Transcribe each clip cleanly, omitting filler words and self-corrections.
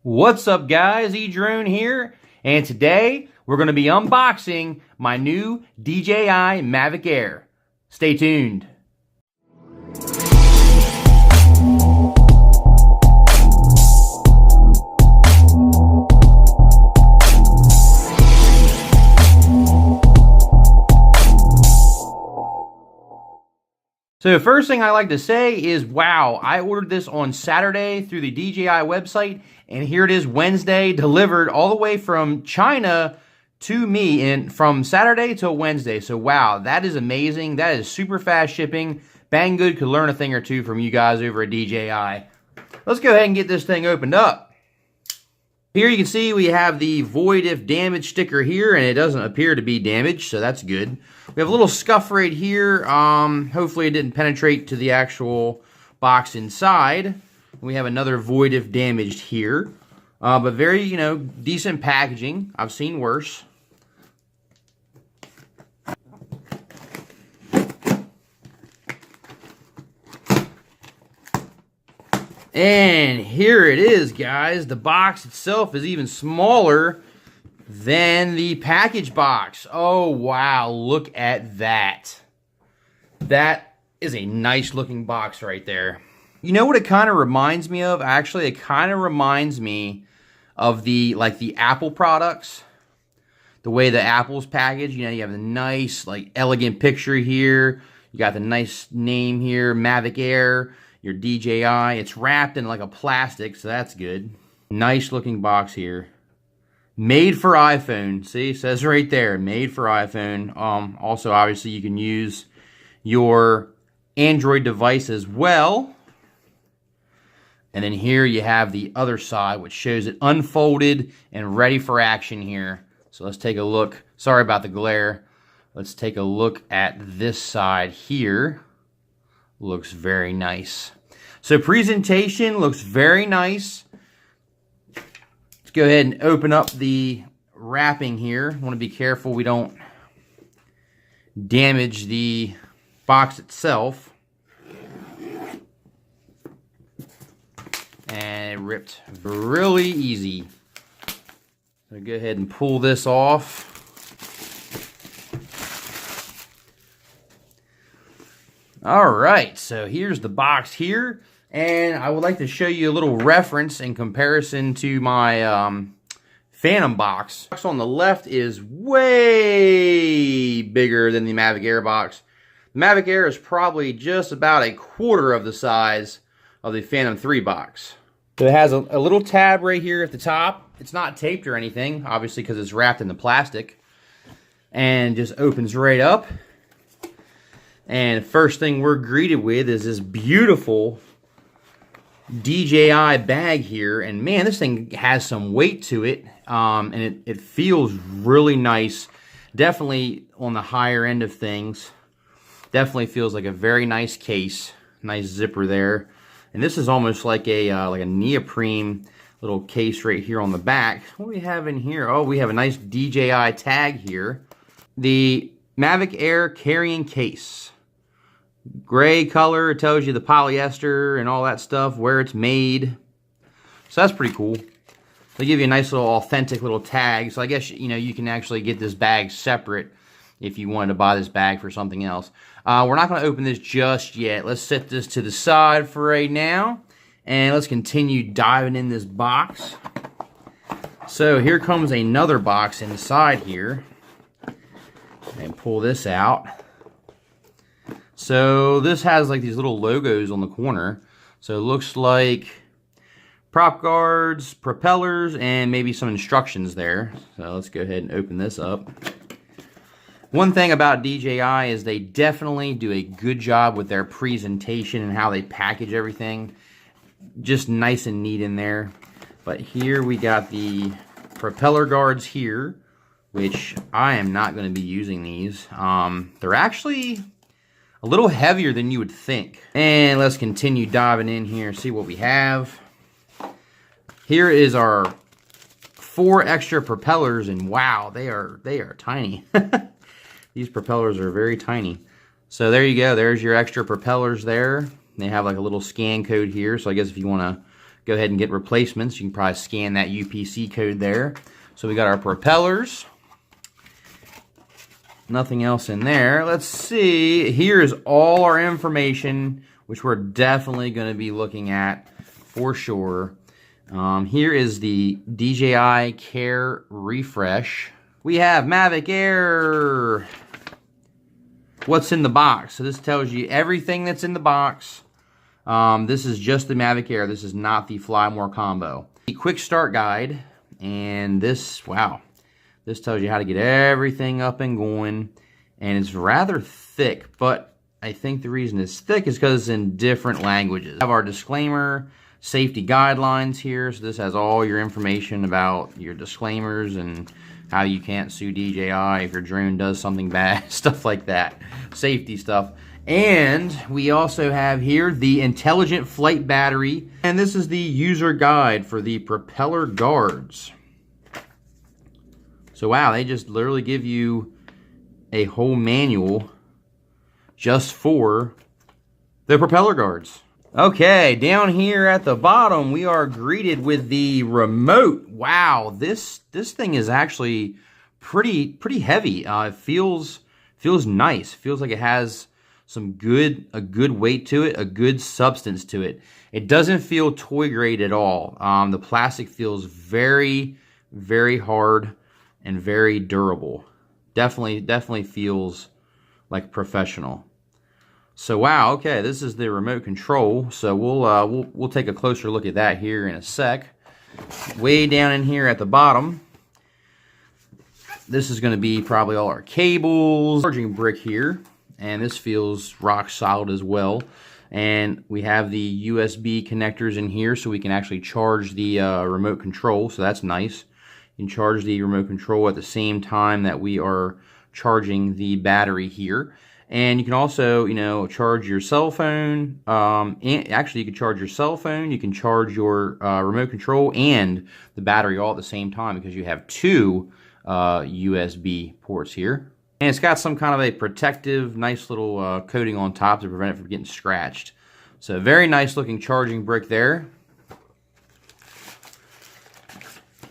What's up guys, edrone here, and today we're going to be unboxing my new DJI Mavic Air. Stay tuned. So first thing I like to say is, wow, I ordered this on Saturday through the DJI website, and here it is Wednesday, delivered all the way from China to me and from Saturday till Wednesday. So wow, that is amazing. That is super fast shipping. Banggood could learn a thing or two from you guys over at DJI. Let's go ahead and get this thing opened up. Here you can see we have the void if damaged sticker here, and it doesn't appear to be damaged, so that's good. We have a little scuff right here. Hopefully it didn't penetrate to the actual box inside. We have another void if damaged here. But very, decent packaging. I've seen worse. And here it is, guys. The box itself is even smaller than the package box. Oh, wow. Look at that. That is a nice looking box right there. You know what it kind of reminds me of? Actually, it kind of reminds me of the Apple products. The way the Apple's packaged. You have the nice, elegant picture here. You got the nice name here, Mavic Air. Your DJI. It's wrapped in a plastic, so that's good. Nice looking box here. Made for iPhone. See, it says right there, made for iPhone. Also, obviously, you can use your Android device as well. And then here you have the other side, which shows it unfolded and ready for action here. So let's take a look. Sorry about the glare. Let's take a look at this side here. Looks very nice. So presentation looks very nice. Let's go ahead and open up the wrapping here. Want to be careful we don't damage the box itself. And it ripped really easy. So go ahead and pull this off. Alright, so here's the box here, and I would like to show you a little reference in comparison to my Phantom box. The box on the left is way bigger than the Mavic Air box. The Mavic Air is probably just about a quarter of the size of the Phantom 3 box. So it has a little tab right here at the top. It's not taped or anything, obviously because it's wrapped in the plastic, and just opens right up. And first thing we're greeted with is this beautiful DJI bag here. And man, this thing has some weight to it. And it feels really nice. Definitely on the higher end of things. Definitely feels like a very nice case. Nice zipper there. And this is almost like a neoprene little case right here on the back. What do we have in here? Oh, we have a nice DJI tag here. The Mavic Air carrying case. Gray color, it tells you the polyester and all that stuff, where it's made. So that's pretty cool. They give you a nice little authentic little tag. So I guess, you can actually get this bag separate if you wanted to buy this bag for something else. We're not going to open this just yet. Let's set this to the side for right now. And let's continue diving in this box. So here comes another box inside here. And pull this out. So this has these little logos on the corner. So it looks like prop guards, propellers, and maybe some instructions there. So let's go ahead and open this up. One thing about DJI is they definitely do a good job with their presentation and how they package everything. Just nice and neat in there. But here we got the propeller guards here, which I am not going to be using these. They're actually a little heavier than you would think. And let's continue diving in here and see what we have. Here is our 4 extra propellers, and wow, they are tiny. These propellers are very tiny. So there you go. There's your extra propellers there. They have a little scan code here. So I guess if you want to go ahead and get replacements. You can probably scan that UPC code there. So we got our propellers. Nothing else in there. Let's see. Here's all our information, which we're definitely going to be looking at for sure. Here is the DJI Care refresh. We have Mavic Air. What's in the box? So this tells you everything that's in the box. This is just the Mavic Air. This is not the Fly More combo. The quick start guide. And this, wow. This tells you how to get everything up and going. And it's rather thick, but I think the reason it's thick is because it's in different languages. We have our disclaimer, safety guidelines here. So this has all your information about your disclaimers and how you can't sue DJI if your drone does something bad, stuff like that, safety stuff. And we also have here the intelligent flight battery. And this is the user guide for the propeller guards. So wow, they just literally give you a whole manual just for the propeller guards. Okay, down here at the bottom, we are greeted with the remote. Wow, this thing is actually pretty heavy. It feels nice. Feels like it has a good weight to it, a good substance to it. It doesn't feel toy grade at all. The plastic feels very hard and very durable. Definitely feels like professional. So wow, okay, this is the remote control. So we'll take a closer look at that here in a sec. Way down in here at the bottom, this is going to be probably all our cables, charging brick here, and this feels rock solid as well. And we have the USB connectors in here, so we can actually charge the remote control. So that's nice. You can charge the remote control at the same time that we are charging the battery here. And you can also, you know, charge your cell phone. And actually, you can charge your cell phone, you can charge your remote control and the battery all at the same time because you have two USB ports here. And it's got some kind of a protective, nice little coating on top to prevent it from getting scratched. So very nice looking charging brick there.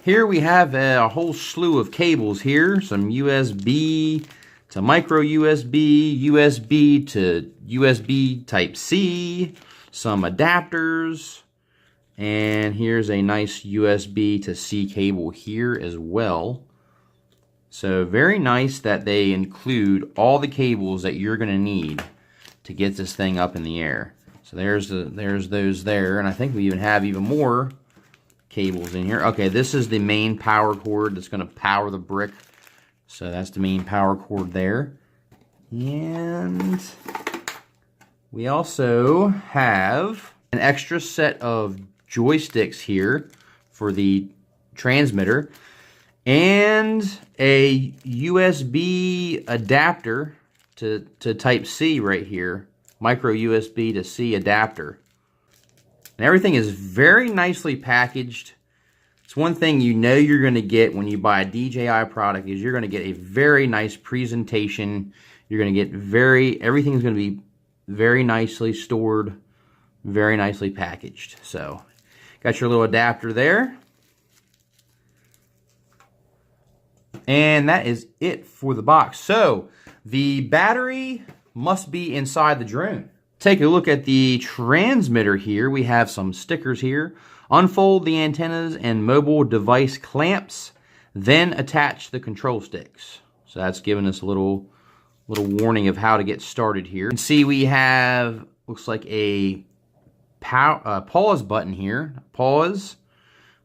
Here we have a whole slew of cables here, some USB to micro USB, USB to USB Type-C, some adapters, and here's a nice USB to C cable here as well. So very nice that they include all the cables that you're going to need to get this thing up in the air. So there's those there, and I think we even have even more cables in here. Okay, this is the main power cord that's going to power the brick. So that's the main power cord there. And we also have an extra set of joysticks here for the transmitter and a USB adapter to Type-C right here. Micro USB to C adapter. And everything is very nicely packaged. It's one thing you know you're going to get when you buy a DJI product is you're going to get a very nice presentation. You're going to get everything's going to be very nicely stored, very nicely packaged. So, got your little adapter there. And that is it for the box. So, the battery must be inside the drone. Take a look at the transmitter here. We have some stickers here. Unfold the antennas and mobile device clamps, then attach the control sticks. So that's giving us a little warning of how to get started here. You can see we have, looks like a pause button here. Pause.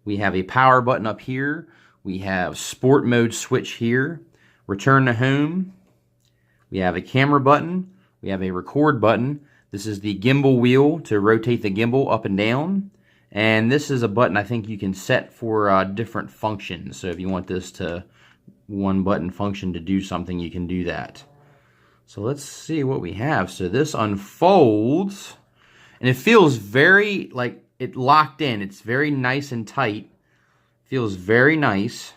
We have a power button up here. We have sport mode switch here. Return to home. We have a camera button. We have a record button. This is the gimbal wheel to rotate the gimbal up and down. And this is a button I think you can set for different functions. So if you want this to one button function to do something, you can do that. So let's see what we have. So this unfolds, and it feels very like it locked in. It's very nice and tight. Feels very nice.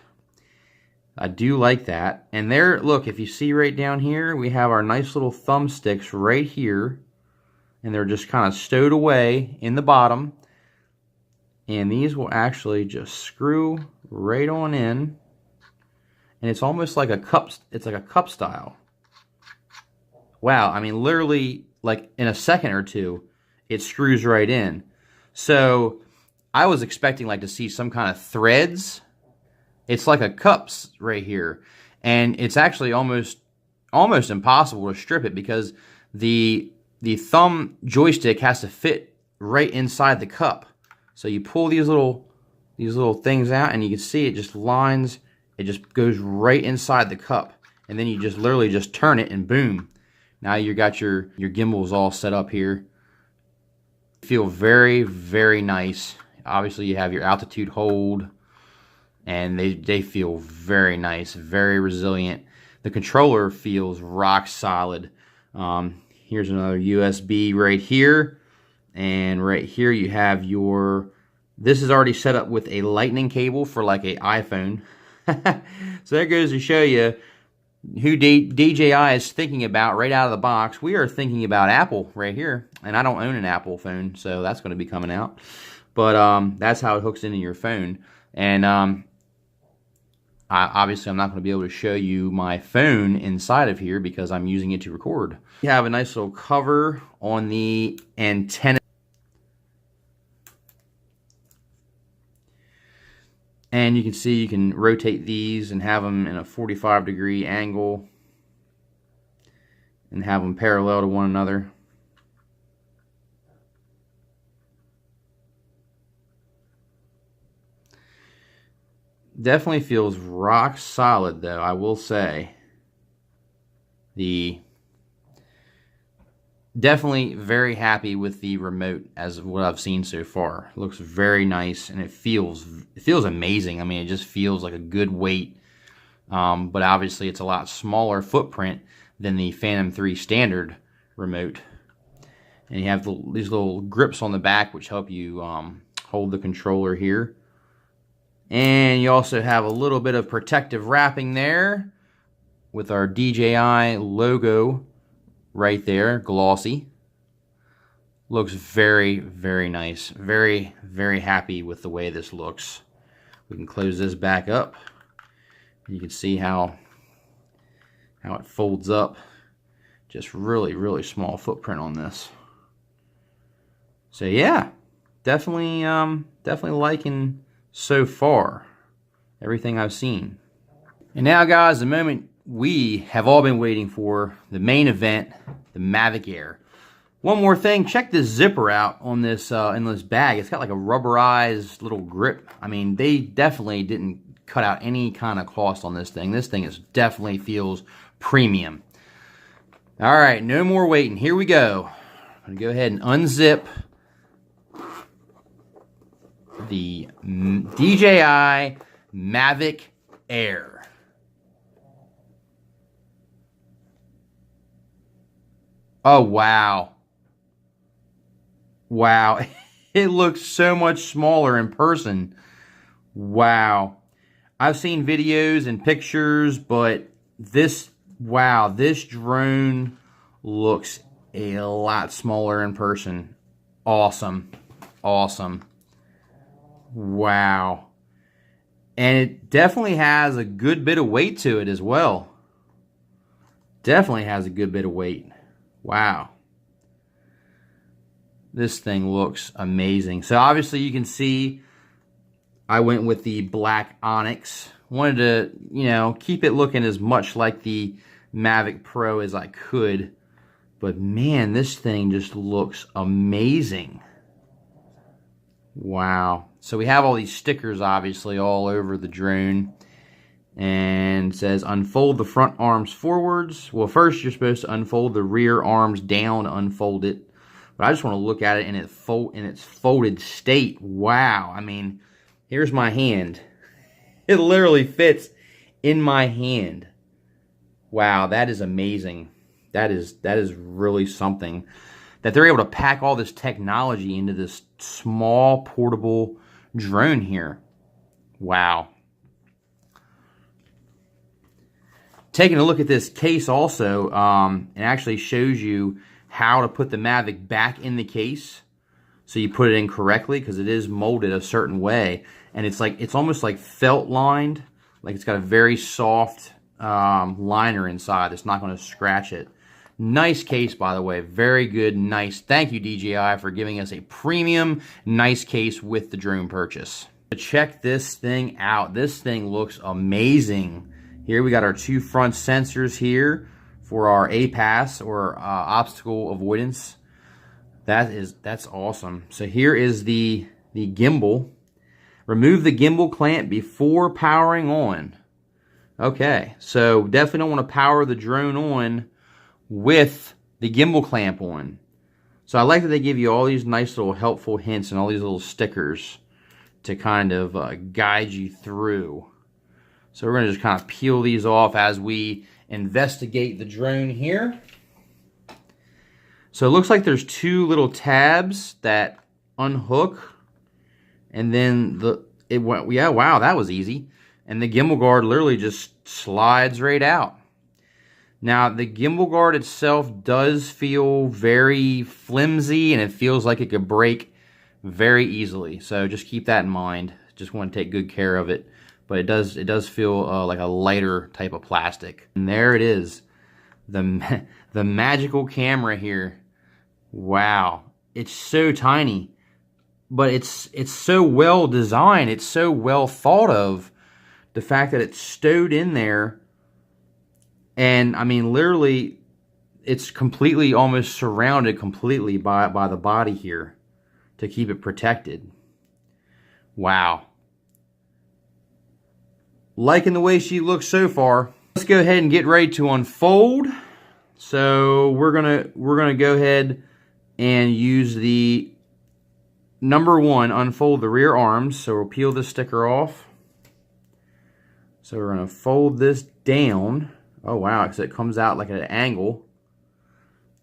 I do like that. And there, look, if you see right down here, we have our nice little thumbsticks right here. And they're just kind of stowed away in the bottom. And these will actually just screw right on in. And it's almost like a cup, it's like a cup style. Wow, I mean, literally, like in a second or two, it screws right in. So I was expecting like to see some kind of threads. It's like a cups right here. And it's actually almost impossible to strip it because the thumb joystick has to fit right inside the cup. So you pull these little things out, and you can see it just lines. It just goes right inside the cup, and then you just literally just turn it, and boom! Now you got your gimbals all set up here. Feel very, very nice. Obviously, you have your altitude hold, and they feel very nice, very resilient. The controller feels rock solid. Here's another USB right here. And right here you have your, this is already set up with a lightning cable for like an iPhone. So that goes to show you who DJI is thinking about right out of the box. We are thinking about Apple right here. And I don't own an Apple phone, so that's going to be coming out. But that's how it hooks into your phone. And obviously I'm not going to be able to show you my phone inside of here because I'm using it to record. You have a nice little cover on the antenna. And you can see you can rotate these and have them in a 45-degree angle and have them parallel to one another. Definitely feels rock solid though, I will say. Definitely very happy with the remote as what I've seen so far. It looks very nice, and it feels amazing. I mean, it just feels like a good weight. But obviously it's a lot smaller footprint than the Phantom 3 standard remote. And you have these little grips on the back which help you hold the controller here. And you also have a little bit of protective wrapping there with our DJI logo right there, glossy. Looks very, very nice. Very, very happy with the way this looks. We can close this back up. You can see how it folds up. Just really, really small footprint on this. So yeah, definitely liking so far everything I've seen. And now, guys, the moment we have all been waiting for, the main event, the Mavic Air. One more thing, check this zipper out on this in this bag. It's got like a rubberized little grip. I mean, they definitely didn't cut out any kind of cost on this thing. This thing definitely feels premium. All right, no more waiting. Here we go. I'm gonna go ahead and unzip the DJI Mavic Air. Oh, wow. Wow. It looks so much smaller in person. Wow. I've seen videos and pictures, but this drone looks a lot smaller in person. Awesome. Awesome. Wow. And it definitely has a good bit of weight to it as well. Definitely has a good bit of weight. Wow. This thing looks amazing. So obviously you can see I went with the black onyx. Wanted to, you know, keep it looking as much like the Mavic Pro as I could. But man, this thing just looks amazing. Wow. So we have all these stickers obviously all over the drone. And it says unfold the front arms forwards. Well, first you're supposed to unfold the rear arms down to unfold it. But I just want to look at it in its folded state. Wow. I mean, here's my hand. It literally fits in my hand. Wow, that is amazing. That is really something. That they're able to pack all this technology into this small portable drone here. Wow. Taking a look at this case also, it actually shows you how to put the Mavic back in the case. so you put it in correctly, because it is molded a certain way, and it's almost like felt lined, like it's got a very soft liner inside that's not going to scratch it. Nice case, by the way. Very good, nice. Thank you, DJI, for giving us a premium, nice case with the drone purchase. Check this thing out. This thing looks amazing. Here we got our 2 front sensors here for our APAS, or obstacle avoidance. That's awesome. So here is the gimbal. Remove the gimbal clamp before powering on. Okay, so definitely don't want to power the drone on with the gimbal clamp on. So I like that they give you all these nice little helpful hints and all these little stickers to kind of guide you through. So we're going to just kind of peel these off as we investigate the drone here. So it looks like there's 2 little tabs that unhook, and then yeah, wow, that was easy. And the gimbal guard literally just slides right out. Now, the gimbal guard itself does feel very flimsy, and it feels like it could break very easily. So just keep that in mind. Just want to take good care of it. But it does feel like a lighter type of plastic. And there it is, the magical camera here. Wow, it's so tiny, but it's so well designed. It's so well thought of. The fact that it's stowed in there. And I mean, literally, it's completely, almost surrounded completely by the body here to keep it protected. Wow. Liking the way she looks so far. Let's go ahead and get ready to unfold. So we're gonna go ahead and use the number 1, unfold the rear arms. So we'll peel the sticker off. So we're gonna fold this down. Oh wow, because it comes out like at an angle.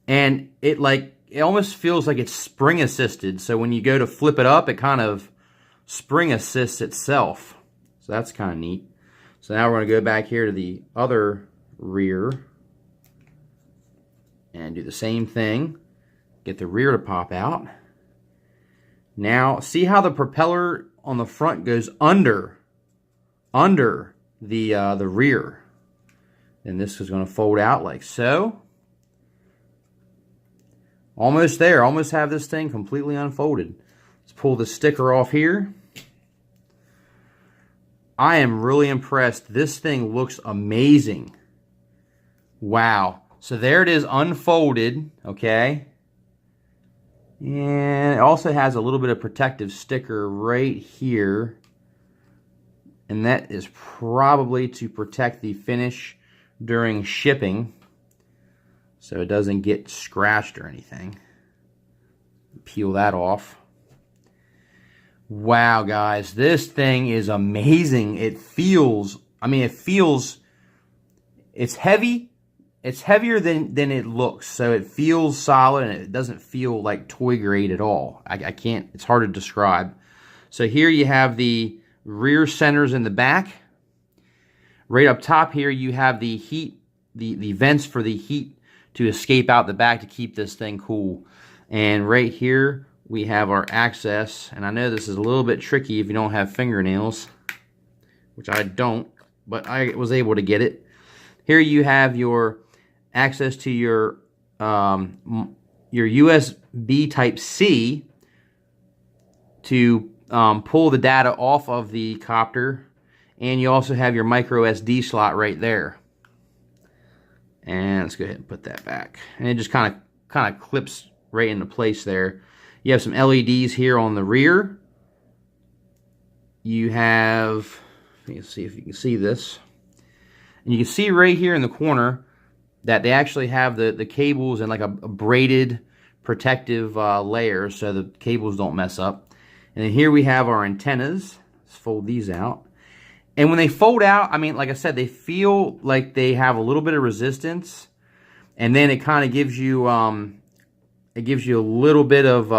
And it almost feels like it's spring assisted. So when you go to flip it up, it kind of spring assists itself. So that's kind of neat. So now we're going to go back here to the other rear and do the same thing. Get the rear to pop out. Now, see how the propeller on the front goes under the rear. And this is going to fold out like so. Almost there. Almost have this thing completely unfolded. Let's pull the sticker off here. I am really impressed. This thing looks amazing. Wow. So there it is, unfolded, okay? And it also has a little bit of protective sticker right here. And that is probably to protect the finish during shipping, so it doesn't get scratched or anything. Peel that off. Wow, guys, this thing is amazing. It feels, it's heavy. It's heavier than it looks, so it feels solid, and it doesn't feel like toy grade at all. I can't, it's hard to describe. So here you have the rear centers in the back. Right up top here, you have the heat, the vents for the heat to escape out the back to keep this thing cool. And right here, we have our access. And I know this is a little bit tricky if you don't have fingernails, which I don't, but I was able to get it. Here you have your access to your USB Type-C to pull the data off of the copter. And you also have your micro SD slot right there. And let's go ahead and put that back. And it just kind of clips right into place there. You have some LEDs here on the rear. You have, let's see if you can see this. And you can see right here in the corner that they actually have the cables in like a braided protective layer so the cables don't mess up. And then here we have our antennas. Let's fold these out. And when they fold out, I mean, like I said, they feel like they have a little bit of resistance, and then it kind of gives you, a little bit of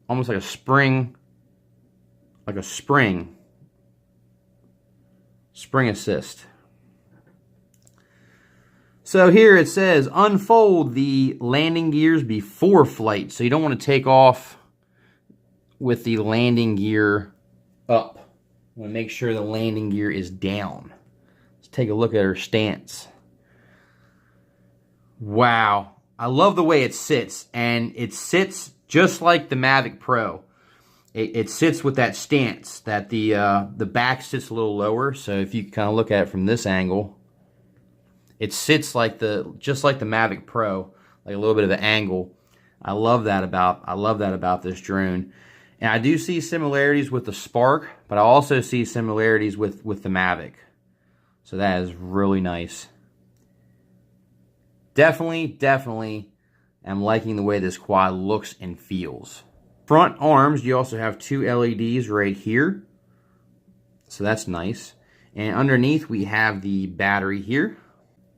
almost like a spring assist. So here it says, unfold the landing gears before flight. So you don't want to take off with the landing gear up. I want to make sure the landing gear is down. Let's take a look at her stance. Wow. I love the way it sits, and it sits just like the Mavic Pro. It sits with that stance that the back sits a little lower. So if you kind of look at it from this angle, it sits like just like the Mavic Pro, like a little bit of an angle. I love that about this drone. And I do see similarities with the Spark, but I also see similarities with the Mavic. So that is really nice. Definitely am liking the way this quad looks and feels. Front arms, you also have two LEDs right here. So that's nice. And underneath we have the battery here.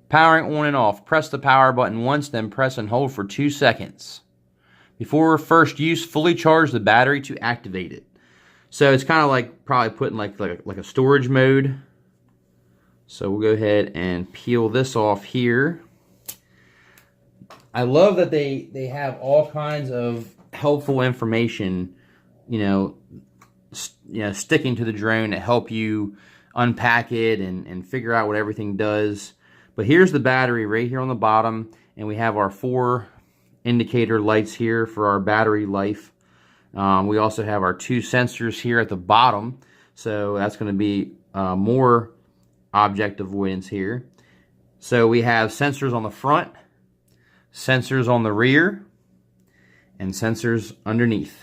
Powering on and off. Press the power button once, then press and hold for 2 seconds. Before first use, fully charge the battery to activate it. So it's kind of like probably putting like a storage mode. So we'll go ahead and peel this off here. I love that they have all kinds of helpful information, sticking to the drone to help you unpack it and figure out what everything does. But here's the battery right here on the bottom, and we have our 4 indicator lights here for our battery life. We also have our 2 sensors here at the bottom, so that's going to be more object avoidance here. So we have sensors on the front, sensors on the rear, and sensors underneath.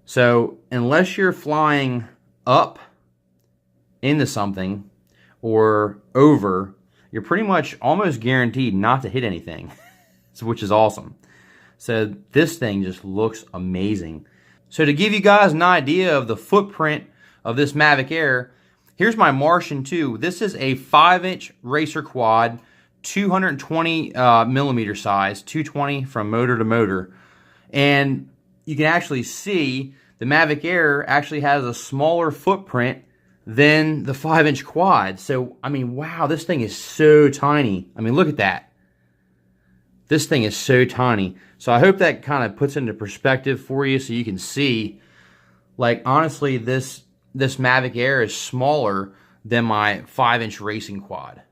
So unless you're flying up into something or over, you're pretty much almost guaranteed not to hit anything, which is awesome. So this thing just looks amazing. So to give you guys an idea of the footprint of this Mavic Air, here's my Martian 2. This is a 5-inch racer quad, 220 millimeter size, 220 from motor to motor. And you can actually see the Mavic Air actually has a smaller footprint than the 5-inch quad. So, I mean, wow, this thing is so tiny. I mean, look at that. This thing is so tiny. So I hope that kind of puts into perspective for you so you can see, like, honestly, this Mavic Air is smaller than my 5-inch racing quad.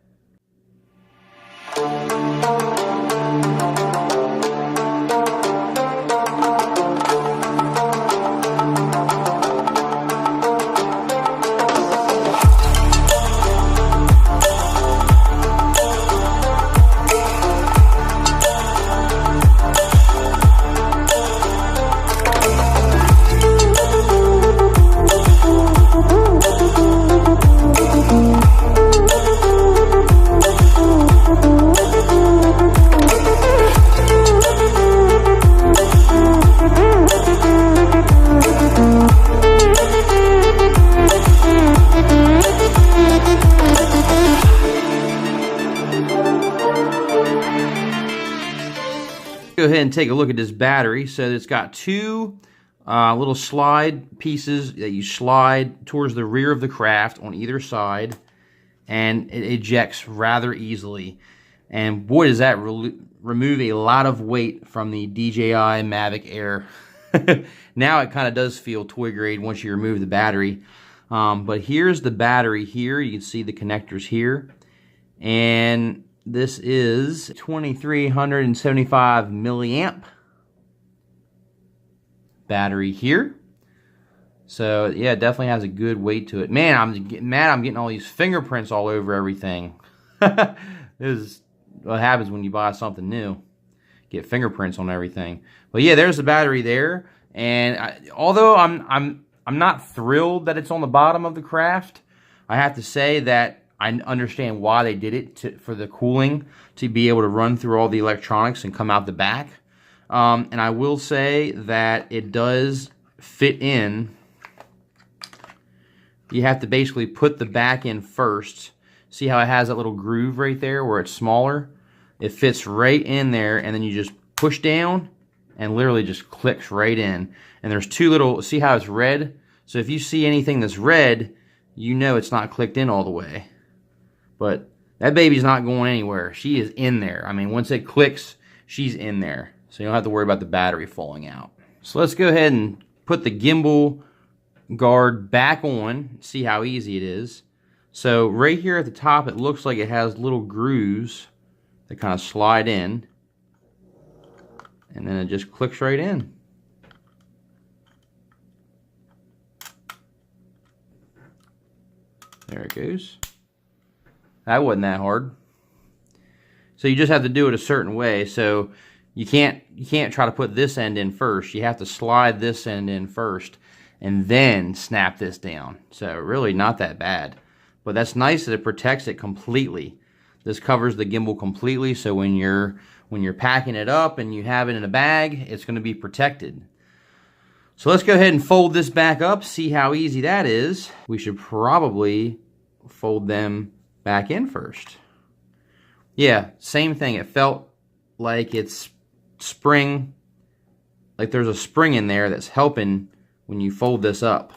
Go ahead and take a look at this battery. So it's got 2 little slide pieces that you slide towards the rear of the craft on either side, and it ejects rather easily. And boy, does that remove a lot of weight from the DJI Mavic Air. Now it kind of does feel toy grade once you remove the battery. But here's the battery here. You can see the connectors here. And this is 2375 milliamp battery here. So yeah, it definitely has a good weight to it. Man, I'm getting all these fingerprints all over everything. This is what happens when you buy something new. Get fingerprints on everything. But yeah, there's the battery there. And although I'm not thrilled that it's on the bottom of the craft, I have to say that I understand why they did it, for the cooling, to be able to run through all the electronics and come out the back. And I will say that it does fit in. You have to basically put the back in first. See how it has that little groove right there where it's smaller? It fits right in there, and then you just push down and literally just clicks right in. And there's 2 little, see how it's red? So if you see anything that's red, you know it's not clicked in all the way. But that baby's not going anywhere. She is in there. I mean, once it clicks, she's in there. So you don't have to worry about the battery falling out. So let's go ahead and put the gimbal guard back on. See how easy it is. So right here at the top, it looks like it has little grooves that kind of slide in. And then it just clicks right in. There it goes. That wasn't that hard. So you just have to do it a certain way. So you can't try to put this end in first. You have to slide this end in first and then snap this down. So really not that bad. But that's nice that it protects it completely. This covers the gimbal completely, so when you're packing it up and you have it in a bag, it's going to be protected. So let's go ahead and fold this back up, see how easy that is. We should probably fold them back in first. Yeah, same thing. It felt like it's spring, like there's a spring in there that's helping when you fold this up.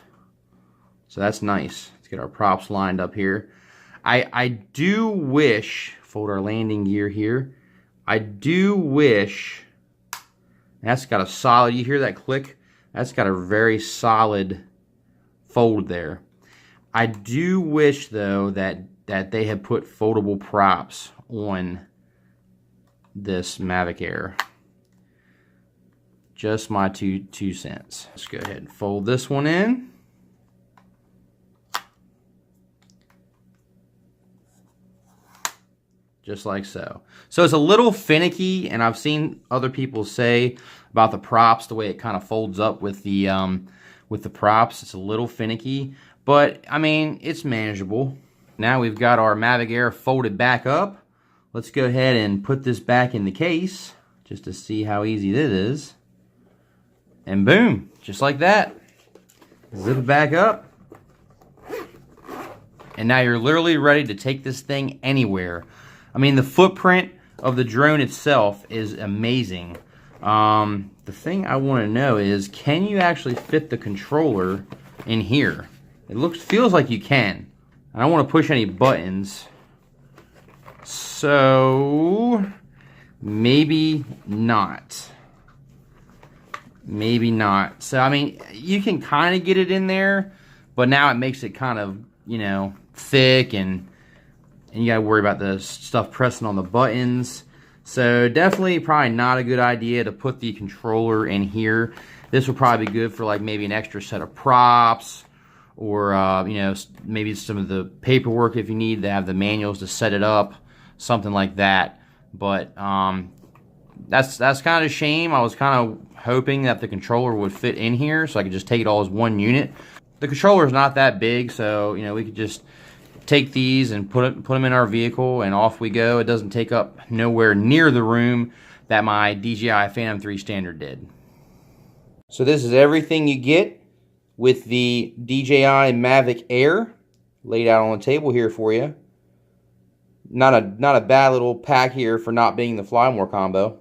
So that's nice. Let's get our props lined up here. I do wish, fold our landing gear here. I do wish, that's got a solid, you hear that click? That's got a very solid fold there. I do wish though that they had put foldable props on this Mavic Air. Just my two cents. Let's go ahead and fold this one in. Just like so. So it's a little finicky, and I've seen other people say about the props, the way it kind of folds up with the props. It's a little finicky, but I mean, it's manageable. Now we've got our Mavic Air folded back up. Let's go ahead and put this back in the case just to see how easy this is. And boom, just like that. Zip it back up. And now you're literally ready to take this thing anywhere. I mean, the footprint of the drone itself is amazing. The thing I want to know is, can you actually fit the controller in here? It feels like you can. I don't want to push any buttons. So, maybe not. Maybe not. So, I mean, you can kind of get it in there, but now it makes it kind of, you know, thick, and you gotta worry about the stuff pressing on the buttons. So definitely probably not a good idea to put the controller in here. This will probably be good for like maybe an extra set of props, or you know, maybe some of the paperwork if you need to have the manuals to set it up, something like that. But that's kind of a shame. I was kind of hoping that the controller would fit in here so I could just take it all as one unit. The controller is not that big, so you know, we could just take these and put them in our vehicle and off we go. It doesn't take up nowhere near the room that my DJI Phantom 3 Standard did. So this is everything you get with the DJI Mavic Air laid out on the table here for you. Not a bad little pack here for not being the Fly More combo.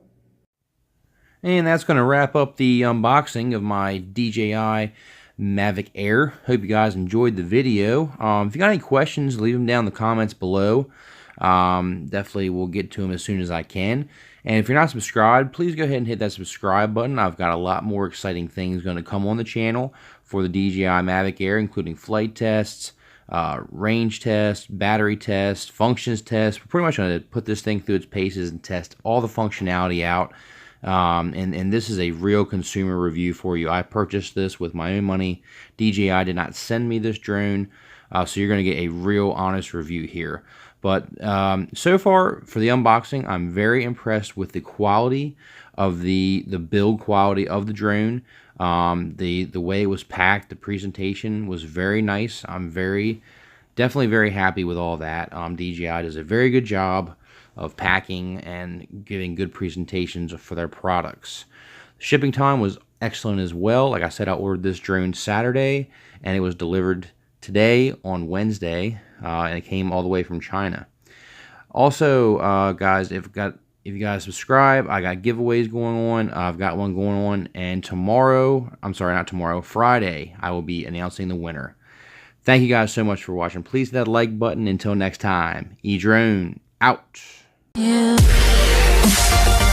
And that's going to wrap up the unboxing of my DJI Mavic Air. Hope you guys enjoyed the video. If you got any questions, leave them down in the comments below. Definitely will get to them as soon as I can. And if you're not subscribed, please go ahead and hit that subscribe button. I've got a lot more exciting things going to come on the channel for the DJI Mavic Air, including flight tests, range tests, battery tests, functions tests. We're pretty much going to put this thing through its paces and test all the functionality out. And this is a real consumer review for you. I purchased this with my own money. DJI did not send me this drone, so you're going to get a real honest review here. But so far for the unboxing, I'm very impressed with the quality of the build quality of the drone. The way it was packed, the presentation was very nice. I'm definitely very happy with all that. DJI does a very good job of packing and giving good presentations for their products. Shipping time was excellent as well. Like I said, I ordered this drone Saturday, and it was delivered today on Wednesday, and it came all the way from China. Also, guys, if you guys subscribe, I got giveaways going on. I've got one going on, and Friday, I will be announcing the winner. Thank you guys so much for watching. Please hit that like button. Until next time, edrone out. Yeah.